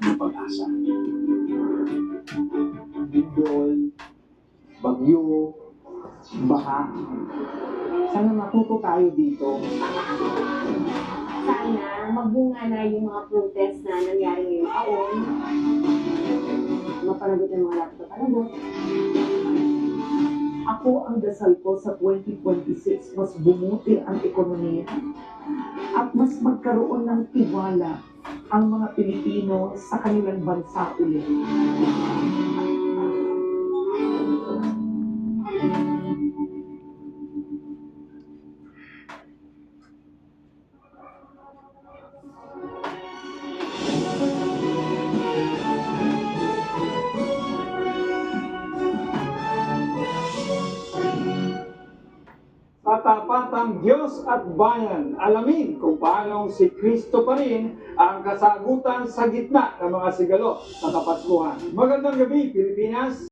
ng pag-asa. Lindol, bagyo, baha. Sana matuto tayo dito. Sana magbunga na yung mga protest na nangyari ngayong taon. Mapanagot ng mga laptop panagot. Ako ang dasal ko sa 2026, mas bumuti ang ekonomiya at mas magkaroon ng tiwala ang mga Pilipino sa kanilang bansa ulit. Katapatang Diyos at bayan, alamin kung paanong si Kristo pa rin ang kasagutan sa gitna ng mga sigalo sa Kapaskuhan. Magandang gabi, Pilipinas!